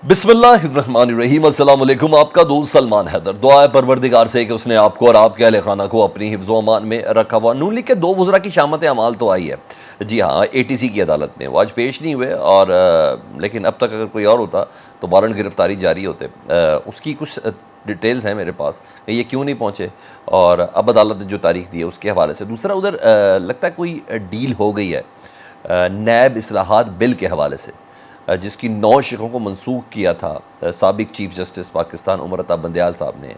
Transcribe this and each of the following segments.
بسم اللہ الرحمن الرحیم۔ السلام علیکم، آپ کا دوست سلمان حیدر۔ دعا ہے پروردگار سے کہ اس نے آپ کو اور آپ کے اہل خانہ کو اپنی حفظ و امان میں رکھا ہوا۔ نون لیگ کے دو وزراء کی شامت اعمال تو آئی ہے، جی ہاں، اے ٹی سی کی عدالت میں وہ آج پیش نہیں ہوئے، اور لیکن اب تک اگر کوئی اور ہوتا تو وارنٹ گرفتاری جاری ہوتے۔ اس کی کچھ ڈیٹیلز ہیں میرے پاس کہ یہ کیوں نہیں پہنچے، اور اب عدالت نے جو تاریخ دی ہے اس کے حوالے سے۔ دوسرا ادھر لگتا ہے کوئی ڈیل ہو گئی ہے نیب اصلاحات بل کے حوالے سے، جس کی 9 شقوں کو منسوخ کیا تھا سابق چیف جسٹس پاکستان عمر عطا بندیال صاحب نے۔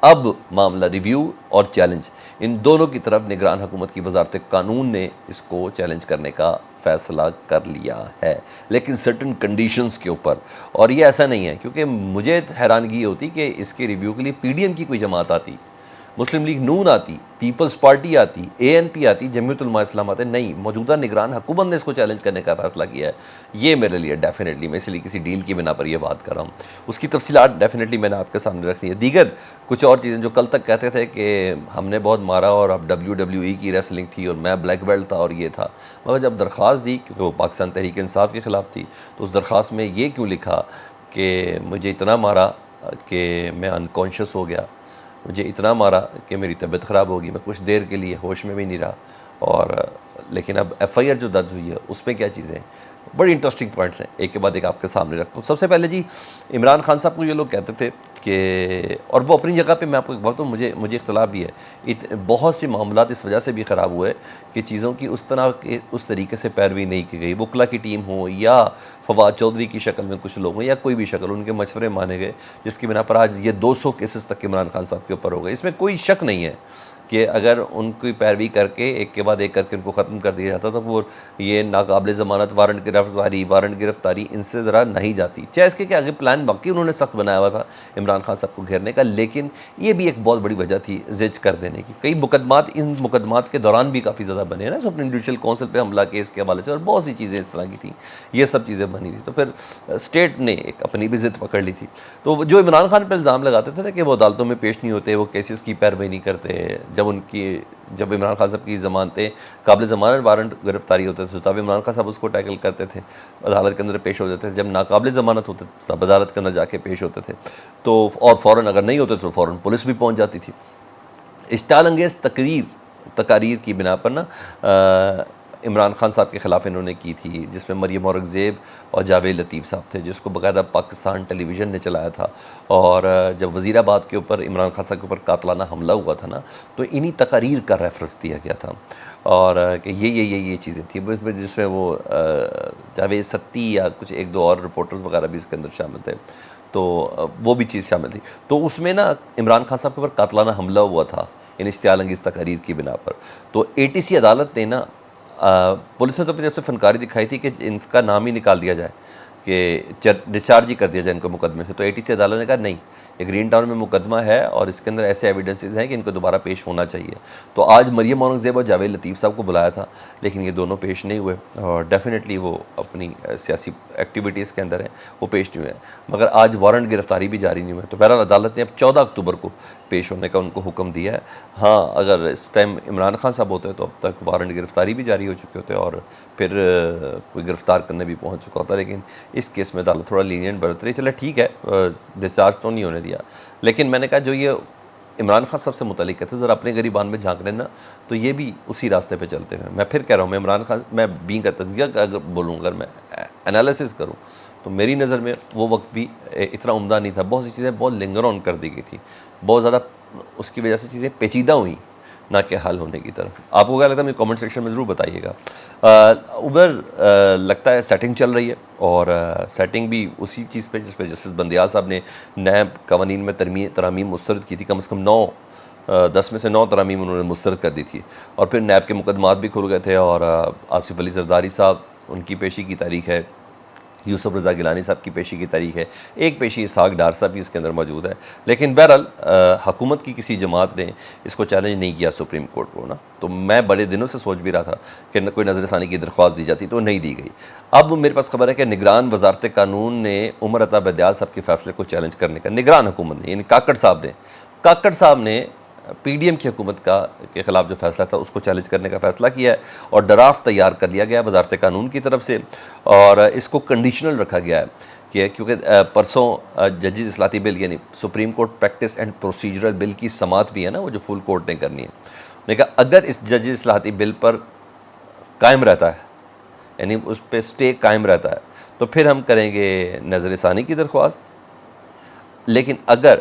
اب معاملہ ریویو اور چیلنج، ان دونوں کی طرف نگران حکومت کی وزارت قانون نے اس کو چیلنج کرنے کا فیصلہ کر لیا ہے، لیکن سرٹن کنڈیشنز کے اوپر۔ اور یہ ایسا نہیں ہے، کیونکہ مجھے حیرانگی یہ ہوتی کہ اس کے ریویو کے لیے پی ڈی ایم کی کوئی جماعت آتی، مسلم لیگ نون آتی، پیپلز پارٹی آتی، اے این پی آتی، جمعیت علماء اسلام آتے، نہیں، موجودہ نگران حکومت نے اس کو چیلنج کرنے کا فیصلہ کیا ہے۔ یہ میرے لیے ڈیفینیٹلی، میں اس لیے کسی ڈیل کی بنا پر یہ بات کر رہا ہوں، اس کی تفصیلات ڈیفینیٹلی میں نے آپ کے سامنے رکھنی ہے۔ دیگر کچھ اور چیزیں جو کل تک کہتے تھے کہ ہم نے بہت مارا اور اب WWE کی ریسلنگ تھی اور میں بلیک بیلٹ تھا اور یہ تھا، مگر جب درخواست دی، کیونکہ وہ پاکستان تحریک انصاف کے خلاف تھی، تو اس درخواست میں یہ کیوں لکھا کہ مجھے اتنا مارا کہ میں انکانشیس ہو گیا، مجھے اتنا مارا کہ میری طبیعت خراب ہوگی، میں کچھ دیر کے لیے ہوش میں بھی نہیں رہا، اور لیکن اب ایف آئی آر جو درج ہوئی ہے اس میں کیا چیزیں ہیں، بڑی انٹرسٹنگ پوائنٹس ہیں، ایک کے بعد ایک آپ کے سامنے رکھتا ہوں۔ سب سے پہلے جی، عمران خان صاحب کو یہ لوگ کہتے تھے کہ، اور وہ اپنی جگہ پہ، میں آپ کو ایک بات ہوں، مجھے اختلاف بھی ہے، بہت سی معاملات اس وجہ سے بھی خراب ہوئے کہ چیزوں کی اس طریقے سے پیروی نہیں کی گئی، وکلا کی ٹیم ہو یا فواد چودھری کی شکل میں کچھ لوگ ہوں یا کوئی بھی شکل، ان کے مشورے مانے گئے، جس کی بنا پر آج یہ 200 کیسز تک عمران خان صاحب کے اوپر ہو گئے۔ اس میں کوئی شک نہیں ہے کہ اگر ان کی پیروی کر کے ایک کے بعد ایک کر کے ان کو ختم کر دیا جاتا تو وہ یہ ناقابل ضمانت وارنٹ گرفتاری ان سے ذرا نہیں جاتی، چاہے اس کے کہ آگے پلان واقعی انہوں نے سخت بنایا ہوا تھا عمران خان صاحب کو گھیرنے کا، لیکن یہ بھی ایک بہت بڑی وجہ تھی زج کر دینے کی۔ کئی مقدمات ان مقدمات کے دوران بھی کافی زیادہ بنے ہیں نا، سپریم جوڈیشل کونسل پہ حملہ کیس کے حوالے سے، اور بہت سی چیزیں اس طرح کی تھیں، یہ سب چیزیں بنی تھی، تو پھر اسٹیٹ نے ایک اپنی بھی ضد پکڑ لی تھی۔ تو جو عمران خان پہ الزام لگاتے تھے نا کہ وہ عدالتوں میں پیش نہیں ہوتے، وہ کیسز کی پیروی نہیں کرتے، جب عمران خان صاحب کی ضمانتیں قابل ضمانت وارنٹ گرفتاری ہوتے تھے تب عمران خان صاحب اس کو ٹیکل کرتے تھے، عدالت کے اندر پیش ہو جاتے تھے، جب ناقابل ضمانت ہوتے تھے تب عدالت کے اندر جا کے پیش ہوتے تھے، تو اور فوراً اگر نہیں ہوتے تو فوراً پولیس بھی پہنچ جاتی تھی۔ اشتعال انگیز تقاریر کی بنا پر نا عمران خان صاحب کے خلاف انہوں نے کی تھی، جس میں مریم اورنگزیب اور جاوید لطیف صاحب تھے، جس کو باقاعدہ پاکستان ٹیلی ویژن نے چلایا تھا، اور جب وزیر آباد کے اوپر عمران خان صاحب کے اوپر قاتلانہ حملہ ہوا تھا نا، تو انہی تقاریر کا ریفرنس دیا گیا تھا، اور کہ یہ چیزیں تھیں، جس میں وہ جاوید ستی یا کچھ ایک دو اور رپورٹرز وغیرہ بھی اس کے اندر شامل تھے، تو وہ بھی چیز شامل تھی۔ تو اس میں نا عمران خان صاحب کے اوپر قاتلانہ حملہ ہوا تھا ان اشتعال انگیز تقاریر کی بنا پر، تو اے ٹی سی عدالت نے نا، پولیس نے تو اپنی طرف سے فنکاری دکھائی تھی کہ ان کا نام ہی نکال دیا جائے، کہ ڈسچارج ہی کر دیا جائے ان کو مقدمے سے، تو اے ٹی سی عدالت نے کہا نہیں، یہ گرین ٹاؤن میں مقدمہ ہے اور اس کے اندر ایسے ایویڈنسز ہیں کہ ان کو دوبارہ پیش ہونا چاہیے۔ تو آج مریم اورنگزیب اور جاوید لطیف صاحب کو بلایا تھا، لیکن یہ دونوں پیش نہیں ہوئے، اور ڈیفینیٹلی وہ اپنی سیاسی ایکٹیویٹیز کے اندر ہیں، وہ پیش نہیں ہوئے ہیں، مگر آج وارنٹ گرفتاری بھی جاری نہیں ہوئے، تو بہرحال عدالت نے اب 14 اکتوبر کو پیش ہونے کا ان کو حکم دیا ہے۔ ہاں، اگر اس ٹائم عمران خان صاحب ہوتے تو اب تک وارنٹ گرفتاری بھی جاری ہو چکے ہوتے اور پھر کوئی گرفتار کرنے بھی پہنچ چکا ہوتا، لیکن اس کیس میں عدالت تھوڑا لینینٹ برت رہی، چلے ٹھیک ہے، ڈسچارج تو نہیں ہونے دیا، لیکن میں نے کہا جو یہ عمران خان صاحب سے متعلق کہتے ذرا اپنے گریبان میں جھانک لینا، تو یہ بھی اسی راستے پہ چلتے ہیں۔ میں پھر کہہ رہا ہوں، میں عمران خان، میں بینگ کا تجزیہ اگر بولوں، اگر میں انالیسس کروں تو میری نظر میں وہ وقت بھی اتنا عمدہ نہیں تھا، بہت سی چیزیں بہت لنگر آن کر دی گئی تھی، بہت زیادہ اس کی وجہ سے چیزیں پیچیدہ ہوئیں نہ کہ حل ہونے کی طرف۔ آپ کو کیا لگتا ہے، مجھے کامنٹ سیکشن میں ضرور بتائیے گا۔ ادھر لگتا ہے سیٹنگ چل رہی ہے، اور سیٹنگ بھی اسی چیز پہ جس پہ جسٹس بندیال صاحب نے نیب قوانین میں ترامیم مسترد کی تھی، کم از کم 10 میں سے 9 ترامیم انہوں نے مسترد کر دی تھی، اور پھر نیب کے مقدمات بھی کھل گئے تھے، اور آصف علی زرداری صاحب، ان کی پیشی کی تاریخ ہے، یوسف رضا گیلانی صاحب کی پیشی کی تاریخ ہے، ایک پیشی اسحاق ڈار صاحب بھی اس کے اندر موجود ہے، لیکن بہرحال حکومت کی کسی جماعت نے اس کو چیلنج نہیں کیا سپریم کورٹ کو نا، تو میں بڑے دنوں سے سوچ بھی رہا تھا کہ کوئی نظر ثانی کی درخواست دی جاتی، تو نہیں دی گئی۔ اب میرے پاس خبر ہے کہ نگران وزارت قانون نے عمر عطا بندیال صاحب کے فیصلے کو چیلنج کرنے کا، نگران حکومت نے، یعنی کاکڑ صاحب نے پی ڈی ایم کی حکومت کے خلاف جو فیصلہ تھا اس کو چیلنج کرنے کا فیصلہ کیا ہے، اور ڈرافٹ تیار کر لیا گیا وزارت قانون کی طرف سے، اور اس کو کنڈیشنل رکھا گیا ہے کہ کیونکہ پرسوں ججز اصلاحاتی بل یعنی supreme court practice and procedural bill کی سماعت بھی ہے نا، وہ جو فل کورٹ نے کرنی ہے. میں نے کہا اگر اس ججز اصلاحاتی بل پر قائم رہتا ہے، یعنی اس پہ سٹے قائم رہتا ہے، تو پھر ہم کریں گے نظر ثانی کی درخواست. لیکن اگر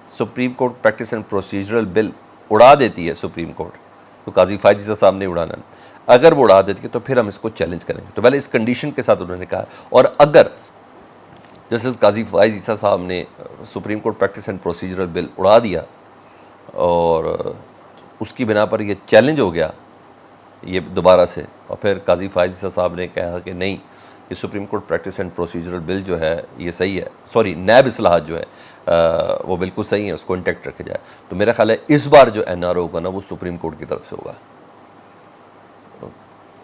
supreme court practice and procedural bill اڑا دیتی ہے سپریم کورٹ، تو قاضی فائز عیسیٰ صاحب نے اڑانا ہے، اگر وہ اڑا دیتی ہے تو پھر ہم اس کو چیلنج کریں گے. تو پہلے اس کنڈیشن کے ساتھ انہوں نے کہا. اور اگر جسٹس قاضی فائز عیسیٰ صاحب نے supreme court practice and procedural bill اڑا دیا اور اس کی بنا پر یہ چیلنج ہو گیا یہ دوبارہ سے، اور پھر قاضی فائز عیسیٰ صاحب نے کہا کہ نہیں، یہ supreme court practice and procedural bill جو ہے یہ صحیح ہے، سوری نیب اصلاحات جو ہے وہ بالکل صحیح ہے، اس کو انٹیکٹ رکھا جائے. تو میرا خیال ہے اس بار جو این آر او ہوگا نا وہ سپریم کورٹ کی طرف سے ہوگا.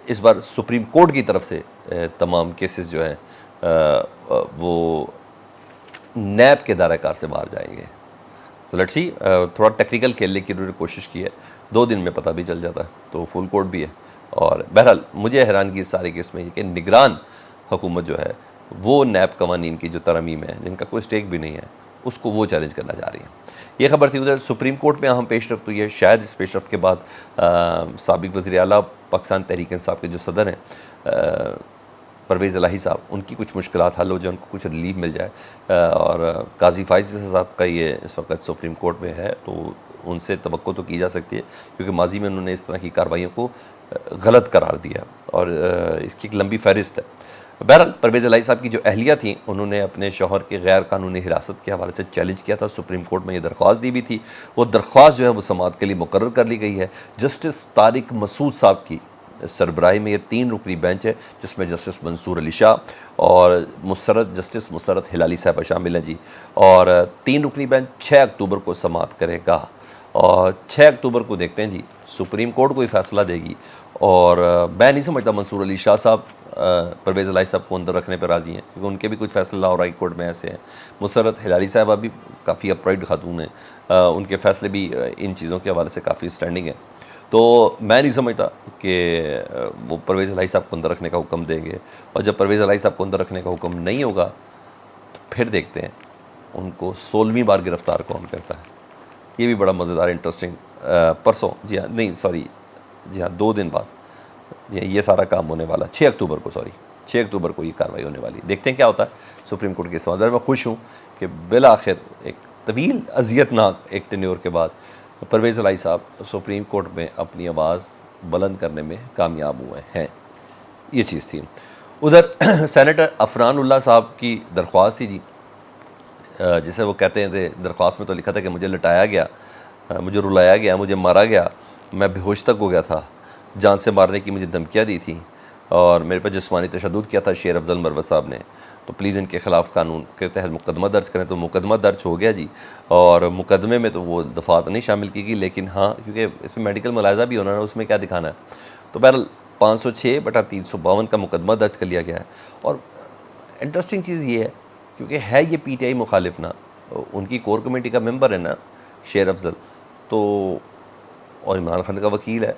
اس بار سپریم کورٹ کی طرف سے تمام کیسز جو ہیں وہ نیب کے دائرہ کار سے باہر جائیں گے. تو لیٹس سی، تھوڑا ٹیکنیکل کھیلنے کی انہوں نے کوشش کی ہے، 2 دن میں پتہ بھی چل جاتا ہے. تو فل کورٹ بھی ہے. اور بہرحال مجھے حیرانگی اس سارے کیس میں یہ کہ نگران حکومت جو ہے وہ نیب قوانین کی جو ترامیم ہے جن کا کوئی اسٹیک بھی نہیں ہے اس کو وہ چیلنج کرنا چاہ رہی ہیں. یہ خبر تھی. ادھر سپریم کورٹ میں اہم پیش رفت ہوئی ہے. شاید اس پیش رفت کے بعد سابق وزیر اعلیٰ پاکستان تحریک انصاف کے جو صدر ہیں پرویز الہی صاحب، ان کی کچھ مشکلات حل ہو جائیں، ان کو کچھ ریلیف مل جائے. اور قاضی فائز عیسیٰ صاحب کا یہ اس وقت سپریم کورٹ میں ہے، تو ان سے توقع تو کی جا سکتی ہے کیونکہ ماضی میں انہوں نے اس طرح کی کارروائیوں کو غلط قرار دیا اور اس کی ایک لمبی فہرست ہے. بہرحال پرویز الہی صاحب کی جو اہلیہ تھیں انہوں نے اپنے شوہر کے غیر قانونی حراست کے حوالے سے چیلنج کیا تھا. سپریم کورٹ میں یہ درخواست دی بھی تھی. وہ درخواست جو ہے وہ سماعت کے لیے مقرر کر لی گئی ہے. جسٹس طارق مسعود صاحب کی سربراہی میں یہ 3 رکنی بینچ ہے جس میں جسٹس منصور علی شاہ اور جسٹس مسرت ہلالی صاحبہ شامل ہیں جی. اور 3 رکنی بینچ 6 اکتوبر کو سماعت کرے گا اور 6 اکتوبر کو دیکھتے ہیں جی سپریم کورٹ کوئی فیصلہ دے گی. اور میں نہیں سمجھتا منصور علی شاہ صاحب پرویز الہی صاحب کو اندر رکھنے پر راضی ہیں کیونکہ ان کے بھی کچھ فیصلہ لاہور ہائی کورٹ میں ایسے ہیں. مسرت ہلالی صاحبہ بھی کافی اپرائٹ خاتون ہیں، ان کے فیصلے بھی ان چیزوں کے حوالے سے کافی سٹینڈنگ ہیں. تو میں نہیں سمجھتا کہ وہ پرویز الہی صاحب کو اندر رکھنے کا حکم دیں گے. اور جب پرویز الہی صاحب کو اندر رکھنے کا حکم نہیں ہوگا تو پھر دیکھتے ہیں ان کو 16ویں بار گرفتار کون کرتا ہے. یہ بھی بڑا مزیدار انٹرسٹنگ پرسوں جی ہاں نہیں سوری جی ہاں 2 دن بعد جی یہ سارا کام ہونے والا 6 اکتوبر کو 6 اکتوبر کو یہ کارروائی ہونے والی. دیکھتے ہیں کیا ہوتا ہے سپریم کورٹ کے سوال. میں خوش ہوں کہ بالآخر ایک طویل اذیت ناک ایک ٹینیور کے بعد پرویز الہی صاحب سپریم کورٹ میں اپنی آواز بلند کرنے میں کامیاب ہوئے ہیں. یہ چیز تھی. ادھر سینیٹر عفران اللہ صاحب کی درخواست تھی جی، جسے وہ کہتے ہیں درخواست میں تو لکھا تھا کہ مجھے لٹایا گیا، مجھے رلایا گیا، مجھے مارا گیا، میں بے ہوش تک ہو گیا تھا، جان سے مارنے کی مجھے دھمکیاں دی تھیں اور میرے پر جسمانی تشدد کیا تھا شیر افضل مروت صاحب نے. تو پلیز ان کے خلاف قانون کے تحت مقدمہ درج کریں. تو مقدمہ درج ہو گیا جی. اور مقدمے میں تو وہ دفعات نہیں شامل کی گئی، لیکن ہاں کیونکہ اس میں میڈیکل ملاحظہ بھی ہونا ہے، اس میں کیا دکھانا ہے. تو بہرحال 506/352 کا مقدمہ درج کر لیا گیا ہے. اور انٹرسٹنگ چیز یہ ہے کیونکہ ہے یہ پی ٹی آئی مخالف نا، ان کی کور کمیٹی کا ممبر ہے نا شیر افضل، تو اور عمران خان کا وکیل ہے،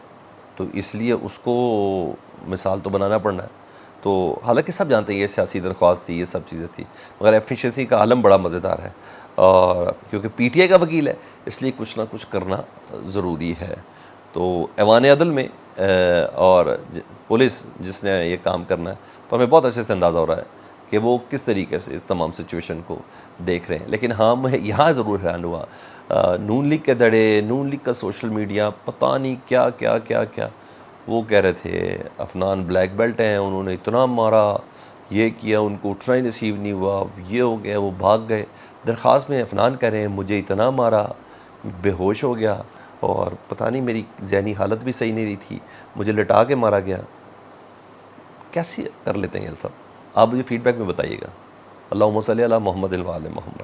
تو اس لیے اس کو مثال تو بنانا پڑنا ہے. تو حالانکہ سب جانتے ہیں یہ سیاسی درخواست تھی، یہ سب چیزیں تھی، مگر ایفیشنسی کا عالم بڑا مزیدار ہے. اور کیونکہ پی ٹی آئی کا وکیل ہے اس لیے کچھ نہ کچھ کرنا ضروری ہے. تو ایوان عدل میں اور پولیس جس نے یہ کام کرنا ہے، تو ہمیں بہت اچھے سے اندازہ ہو رہا ہے کہ وہ کس طریقے سے اس تمام سچویشن کو دیکھ رہے ہیں. لیکن ہاں میں یہاں ضرور حیران ہوا، نون لیگ کے دڑے، نون لیگ کا سوشل میڈیا، پتہ نہیں کیا کیا کیا کیا وہ کہہ رہے تھے عفنان بلیک بیلٹ ہیں، انہوں نے اتنا مارا، یہ کیا، ان کو اٹھنا ہی نصیب نہیں ہوا، یہ ہو گیا، وہ بھاگ گئے. درخواست میں عفنان کہہ رہے ہیں مجھے اتنا مارا، بے ہوش ہو گیا اور پتہ نہیں میری ذہنی حالت بھی صحیح نہیں رہی تھی، مجھے لٹا کے مارا گیا. کیسے کر لیتے ہیں یہ سب؟ آپ مجھے فیڈ بیک میں بتائیے گا. اللہم صلی علی محمد و آل محمد.